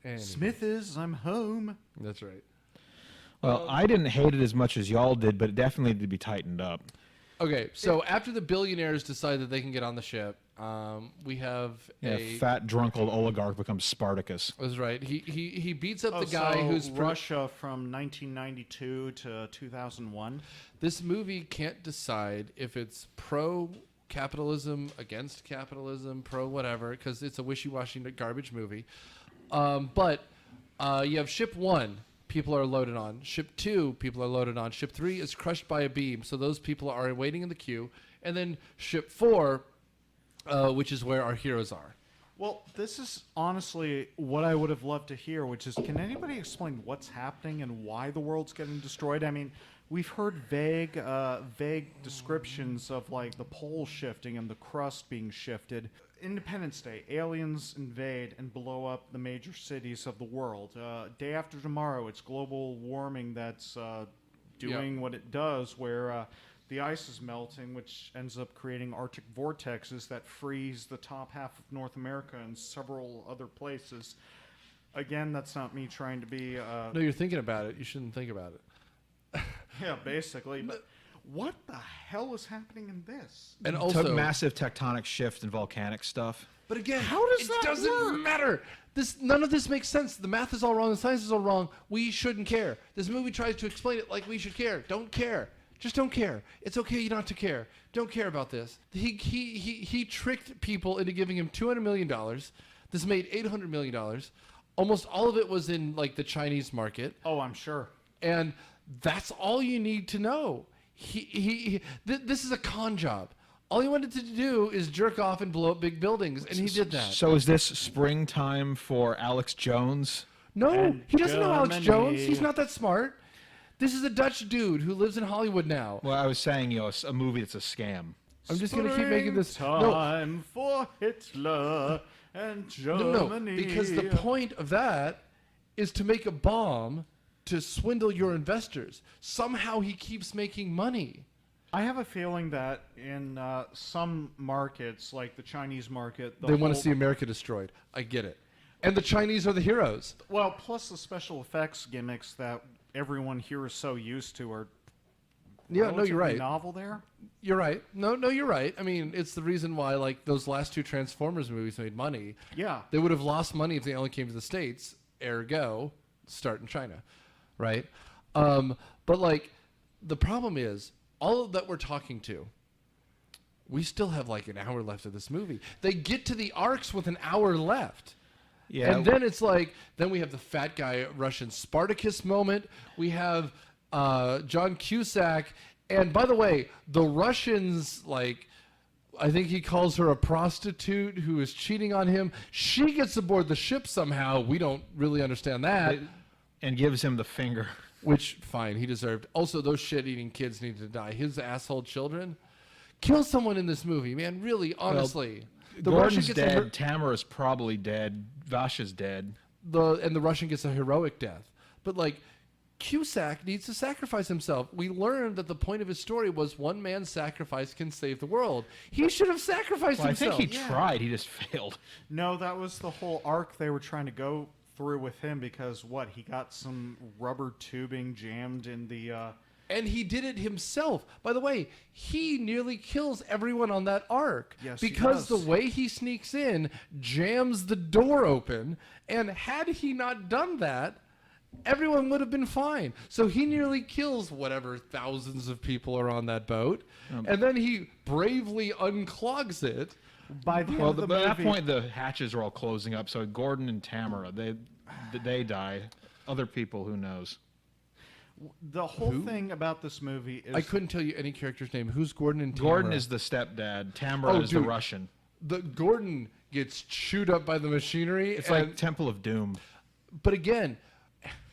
Anyway. Smith is, I'm home. That's right. Well, I didn't hate it as much as y'all did, but it definitely needed to be tightened up. Okay, so after the billionaires decide that they can get on the ship, we have a fat, drunk old oligarch becomes Spartacus. That's right. He beats up the So guy who's Russia from 1992 to 2001. This movie can't decide if it's pro capitalism, against capitalism, pro whatever, because it's a wishy-washy garbage movie. But you have ship 1, people are loaded on. Ship 2, people are loaded on. Ship 3 is crushed by a beam, so those people are waiting in the queue. And then ship 4, which is where our heroes are. Well, this is honestly what I would have loved to hear, which is, can anybody explain what's happening and why the world's getting destroyed? I mean, we've heard vague descriptions of like the pole shifting and the crust being shifted. Independence Day, aliens invade and blow up the major cities of the world. Day after tomorrow, it's global warming that's doing what it does, where the ice is melting, which ends up creating Arctic vortexes that freeze the top half of North America and several other places. Again, that's not me trying to be... No, you're thinking about it. You shouldn't think about it. Yeah, basically. But what the hell is happening in this? And also... massive tectonic shift and volcanic stuff. But again, how does that doesn't work? matter. None of this makes sense. The math is all wrong. The science is all wrong. We shouldn't care. This movie tries to explain it like we should care. Don't care. Just don't care. It's okay not to care. Don't care about this. He tricked people into giving him $200 million. This made $800 million. Almost all of it was in like the Chinese market. Oh, I'm sure. And that's all you need to know. This is a con job. All he wanted to do is jerk off and blow up big buildings, and he did that. So is this springtime for Alex Jones? No, And he doesn't know Alex Germany. Jones. He's not that smart. This is a Dutch dude who lives in Hollywood now. Well, I was saying, a movie that's a scam. I'm just going to keep making this... Time for Hitler and Germany. No, because the point of that is to make a bomb to swindle your investors. Somehow he keeps making money. I have a feeling that in some markets, like the Chinese market... They want to see America destroyed. I get it. And the Chinese are the heroes. Well, plus the special effects gimmicks that everyone here is so used to are... Yeah, no, you're right. Novel there. You're right. No, you're right. I mean, it's the reason why like those last 2 Transformers movies made money. Yeah. They would have lost money if they only came to the States. Ergo, start in China, right? But like, the problem is all that we're talking to. We still have like an hour left of this movie. They get to the arcs with an hour left. Yeah. And then it's like, then we have the fat guy Russian Spartacus moment. We have John Cusack. And by the way, the Russians, like, I think he calls her a prostitute who is cheating on him. She gets aboard the ship somehow. We don't really understand that. And gives him the finger. Which, fine, he deserved. Also, those shit-eating kids need to die. His asshole children. Kill someone in this movie, man. Really, honestly. The Gordon's dead. Tamara's probably dead. Vasha's dead. And the Russian gets a heroic death. But, like, Cusack needs to sacrifice himself. We learned that the point of his story was one man's sacrifice can save the world. He should have sacrificed himself. I think he tried. He just failed. No, that was the whole arc they were trying to go through with him because, he got some rubber tubing jammed in the... And he did it himself. By the way, he nearly kills everyone on that arc. Yes, because he does. the way he sneaks in jams the door open. And had he not done that, everyone would have been fine. So he nearly kills whatever thousands of people are on that boat. And then he bravely unclogs it. By the end of the by that movie, point, the hatches are all closing up. So Gordon and Tamara, they die. Other people, who knows? the whole thing about this movie is... I couldn't tell you any character's name. Who's Gordon and Tamara? Gordon is the stepdad. Tamara is the Russian. The Gordon gets chewed up by the machinery. It's like Temple of Doom. But again,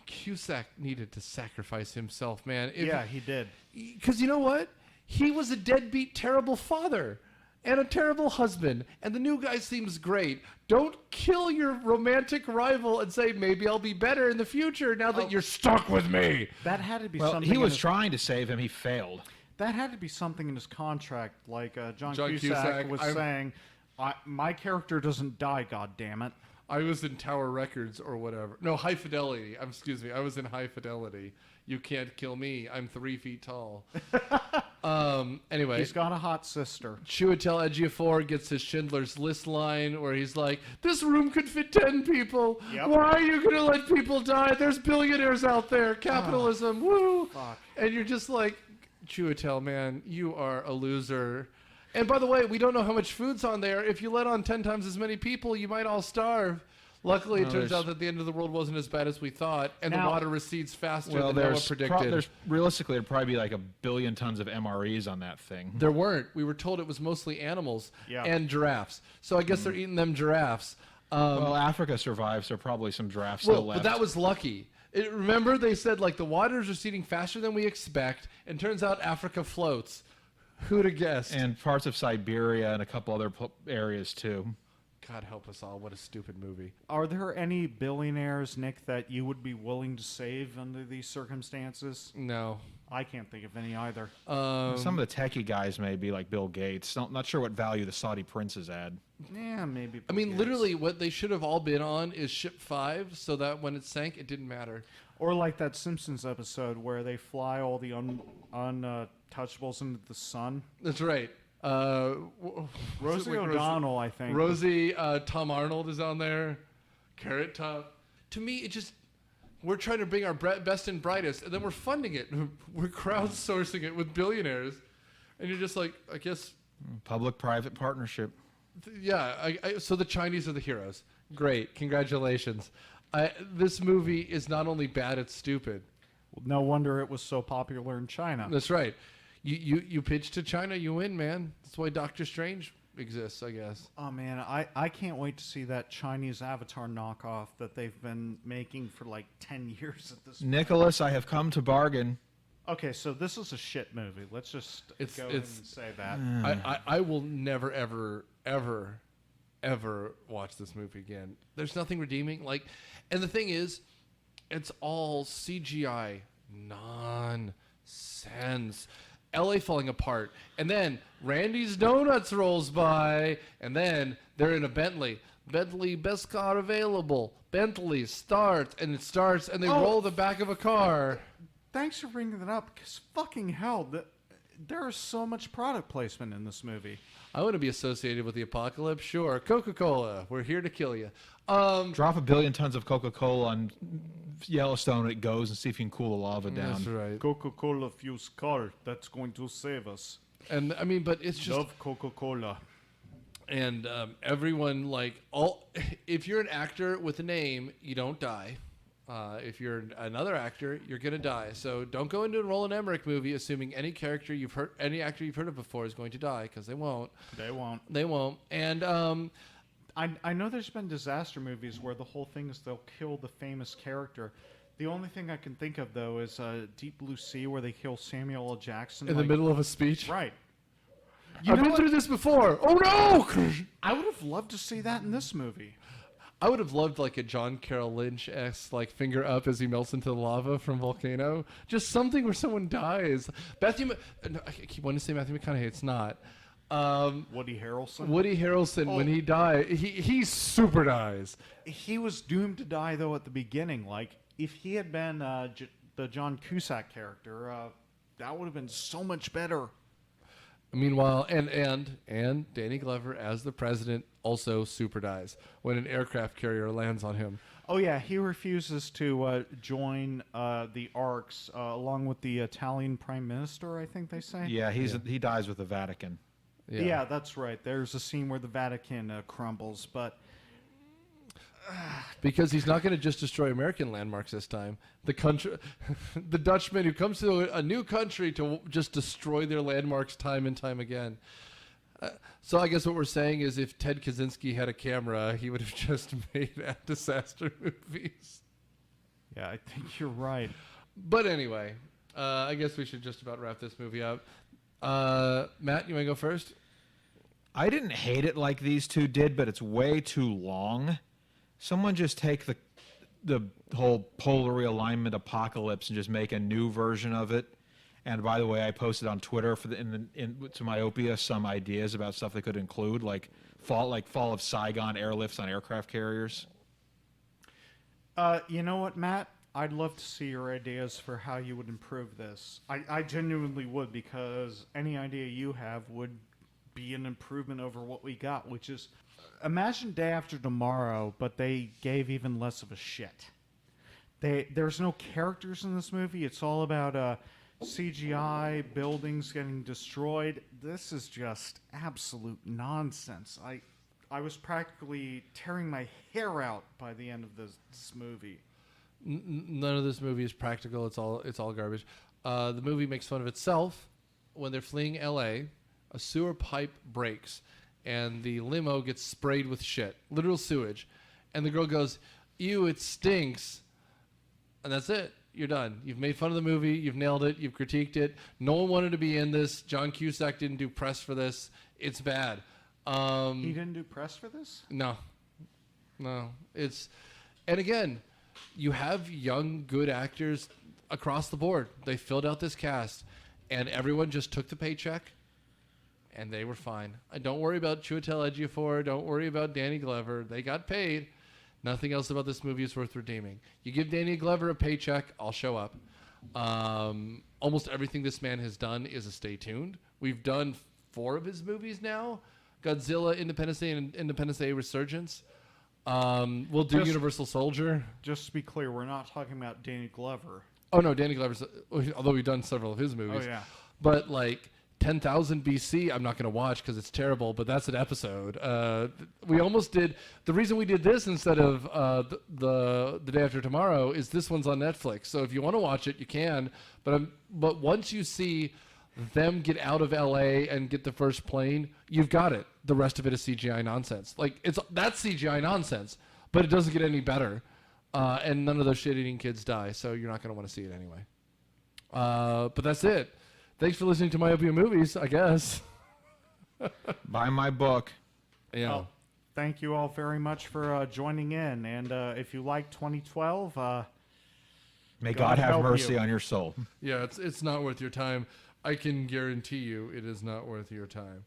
Cusack needed to sacrifice himself, man. Yeah, he did. Because you know what? He was a deadbeat, terrible father and a terrible husband. And the new guy seems great. Don't kill your romantic rival and say, maybe I'll be better in the future now that you're stuck with me. That had to be Well, something... he was trying to save him. He failed. That had to be something in his contract, like John Cusack Cusack, was saying, my character doesn't die, goddammit. I was in Tower Records or whatever. No, High Fidelity. Excuse me. I was in High Fidelity. You can't kill me. I'm 3 feet tall. Anyway. He's got a hot sister. Chiwetel Ejiofor gets his Schindler's List line where he's like, this room could fit 10 people. Yep. Why are you going to let people die? There's billionaires out there. Capitalism. Woo. Fuck. And you're just like, Chiwetel, man, you are a loser. And by the way, we don't know how much food's on there. If you let on 10 times as many people, you might all starve. Luckily, it turns out that the end of the world wasn't as bad as we thought, and Now, the water recedes faster Well, than Noah predicted. Realistically, there'd probably be like 1 billion tons of MREs on that thing. There weren't. We were told it was mostly animals and giraffes. So I guess they're eating them giraffes. Well, Africa survives, so probably some giraffes still left. But that was lucky. Remember, they said like the water's receding faster than we expect, and turns out Africa floats. Who'd have guessed? And parts of Siberia and a couple other areas too. God help us all. What a stupid movie. Are there any billionaires, Nick, that you would be willing to save under these circumstances? No. I can't think of any either. Some of the techie guys may be like Bill Gates. Not sure what value the Saudi princes add. Yeah, maybe. I mean, literally, what they should have all been on is Ship 5, so that when it sank, it didn't matter. Or like that Simpsons episode where they fly all the untouchables into the sun. That's right. Rosie O'Donnell, I think. Rosie, Tom Arnold is on there. Carrot Top. To me, it just... We're trying to bring our best and brightest, and then we're funding it. We're crowdsourcing it with billionaires. And you're just like, I guess... Public-private partnership. Yeah, so the Chinese are the heroes. Great, congratulations. This movie is not only bad, it's stupid. No wonder it was so popular in China. That's right. You pitch to China, you win, man. That's why Doctor Strange exists, I guess. Oh, man, I can't wait to see that Chinese Avatar knockoff that they've been making for like 10 years at this point. Nicholas, I have come to bargain. Okay, so this is a shit movie. Let's just go ahead and say that. I will never, ever, ever, ever watch this movie again. There's nothing redeeming. And the thing is, it's all CGI nonsense. LA falling apart, and then Randy's Donuts rolls by, and then they're in a Bentley. Bentley, best car available. Bentley starts, and they roll the back of a car. Thanks for bringing that up, because fucking hell, there is so much product placement in this movie. I want to be associated with the apocalypse. Sure, Coca-Cola, we're here to kill you. Drop 1 billion tons of Coca-Cola on Yellowstone and it goes, and see if you can cool the lava down. That's right. Coca-Cola fused car, that's going to save us. And I mean, but it's just love Coca-Cola. And everyone if you're an actor with a name, you don't die. If you're another actor, you're gonna die. So don't go into a Roland Emmerich movie assuming any actor you've heard of before is going to die, because they won't. They won't. They won't. And I know there's been disaster movies where the whole thing is they'll kill the famous character. The only thing I can think of, though, is Deep Blue Sea, where they kill Samuel L. Jackson. In the middle of a speech? Right. I've been through this before. Oh, no! I would have loved to see that in this movie. I would have loved a John Carroll Lynch-esque finger up as he melts into the lava from Volcano. Just something where someone dies. I keep wanting to say Matthew McConaughey. It's not. Woody Harrelson. Woody Harrelson, when he died, he super dies. He was doomed to die, though, at the beginning. If he had been the John Cusack character, that would have been so much better. Meanwhile, and Danny Glover as the president also super dies when an aircraft carrier lands on him. Oh yeah, he refuses to join the ARCs along with the Italian prime minister, I think they say. Yeah, he dies with the Vatican. Yeah, that's right. There's a scene where the Vatican crumbles, but because he's not going to just destroy American landmarks this time. The Dutchman who comes to a new country to just destroy their landmarks time and time again. So I guess what we're saying is if Ted Kaczynski had a camera, he would have just made disaster movies. Yeah, I think you're right. But anyway, I guess we should just about wrap this movie up. Matt, you want to go first? I didn't hate it like these two did, but it's way too long. Someone just take the whole polar realignment apocalypse and just make a new version of it. And by the way, I posted on Twitter to Myopia some ideas about stuff they could include, like fall of Saigon airlifts on aircraft carriers. You know what, Matt? I'd love to see your ideas for how you would improve this. I genuinely would, because any idea you have would be an improvement over what we got, which is, imagine Day After Tomorrow, but they gave even less of a shit. There's no characters in this movie. It's all about CGI, buildings getting destroyed. This is just absolute nonsense. I was practically tearing my hair out by the end of this movie. None of this movie is practical. It's all garbage. The movie makes fun of itself. When they're fleeing L.A., a sewer pipe breaks, and the limo gets sprayed with shit, literal sewage. And the girl goes, "Ew, it stinks." And that's it. You're done. You've made fun of the movie. You've nailed it. You've critiqued it. No one wanted to be in this. John Cusack didn't do press for this. It's bad. He didn't do press for this? No. And again, you have young, good actors across the board. They filled out this cast, and everyone just took the paycheck, and they were fine. Don't worry about Chiwetel Ejiofor. Don't worry about Danny Glover. They got paid. Nothing else about this movie is worth redeeming. You give Danny Glover a paycheck, I'll show up. Almost everything this man has done is a stay tuned. We've done 4 of his movies now. Godzilla, Independence Day, and Independence Day Resurgence. We'll do Universal Soldier. Just to be clear, we're not talking about Danny Glover. Oh, no, Danny Glover's... Although we've done several of his movies. Oh, yeah. But, like, 10,000 BC, I'm not going to watch because it's terrible, but that's an episode. We almost did... The reason we did this instead of the Day After Tomorrow is this one's on Netflix. So if you want to watch it, you can. But once you see them get out of L.A. and get the first plane, you've got it. The rest of it is CGI nonsense. Like, that's CGI nonsense, but it doesn't get any better. And none of those shit-eating kids die, so you're not going to want to see it anyway. But that's it. Thanks for listening to Myopia Movies, I guess. Buy my book. Yeah. Well, thank you all very much for joining in. And if you like 2012, May God have help mercy you. on your soul. Yeah, it's not worth your time. I can guarantee you it is not worth your time.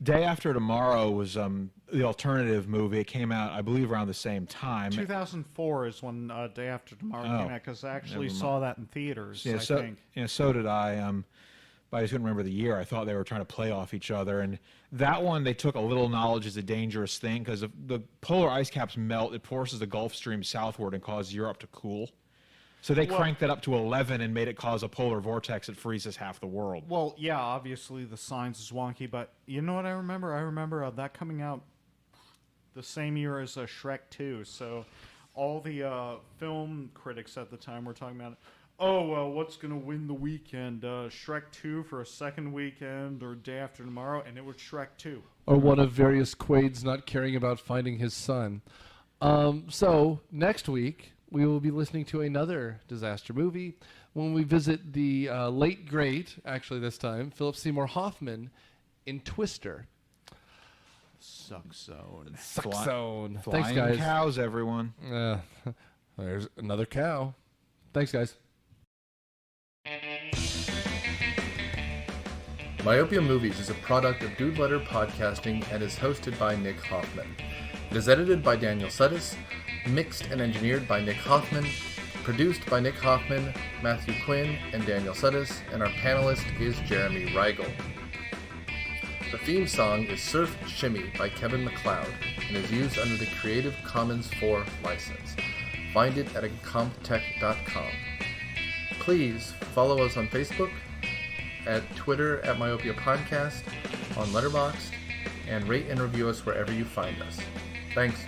Day After Tomorrow was the alternative movie. It came out, I believe, around the same time. 2004 is when Day After Tomorrow came out, because I actually never saw that in theaters, Yeah, I think. so did I. But I just couldn't remember the year. I thought they were trying to play off each other. And that one, they took a little knowledge as a dangerous thing, because if the polar ice caps melt, it forces the Gulf Stream southward and causes Europe to cool. So they cranked that up to 11 and made it cause a polar vortex that freezes half the world. Well, yeah, obviously the science is wonky, but you know what I remember? I remember that coming out the same year as Shrek 2. So all the film critics at the time were talking about, oh, well, what's going to win the weekend? Shrek 2 for a second weekend, or Day After Tomorrow? And it was Shrek 2. Or one of various Quaids not caring about finding his son. So next week, we will be listening to another disaster movie when we visit the late, great, actually this time, Philip Seymour Hoffman in Twister. Suck Zone. Suck Zone. Flying Thanks, guys. cows, everyone. There's another cow. Thanks, guys. Myopia Movies is a product of Dude Letter Podcasting and is hosted by Nick Hoffman. It is edited by Daniel Sudis, mixed and engineered by Nick Hoffman, produced by Nick Hoffman, Matthew Quinn, and Daniel Sudis, and our panelist is Jeremy Reigel. The theme song is Surf Shimmy by Kevin MacLeod and is used under the Creative Commons 4 license. Find it at incompetech.com. Please follow us on Facebook, at Twitter at Myopia Podcast, on Letterboxd, and rate and review us wherever you find us. Thanks.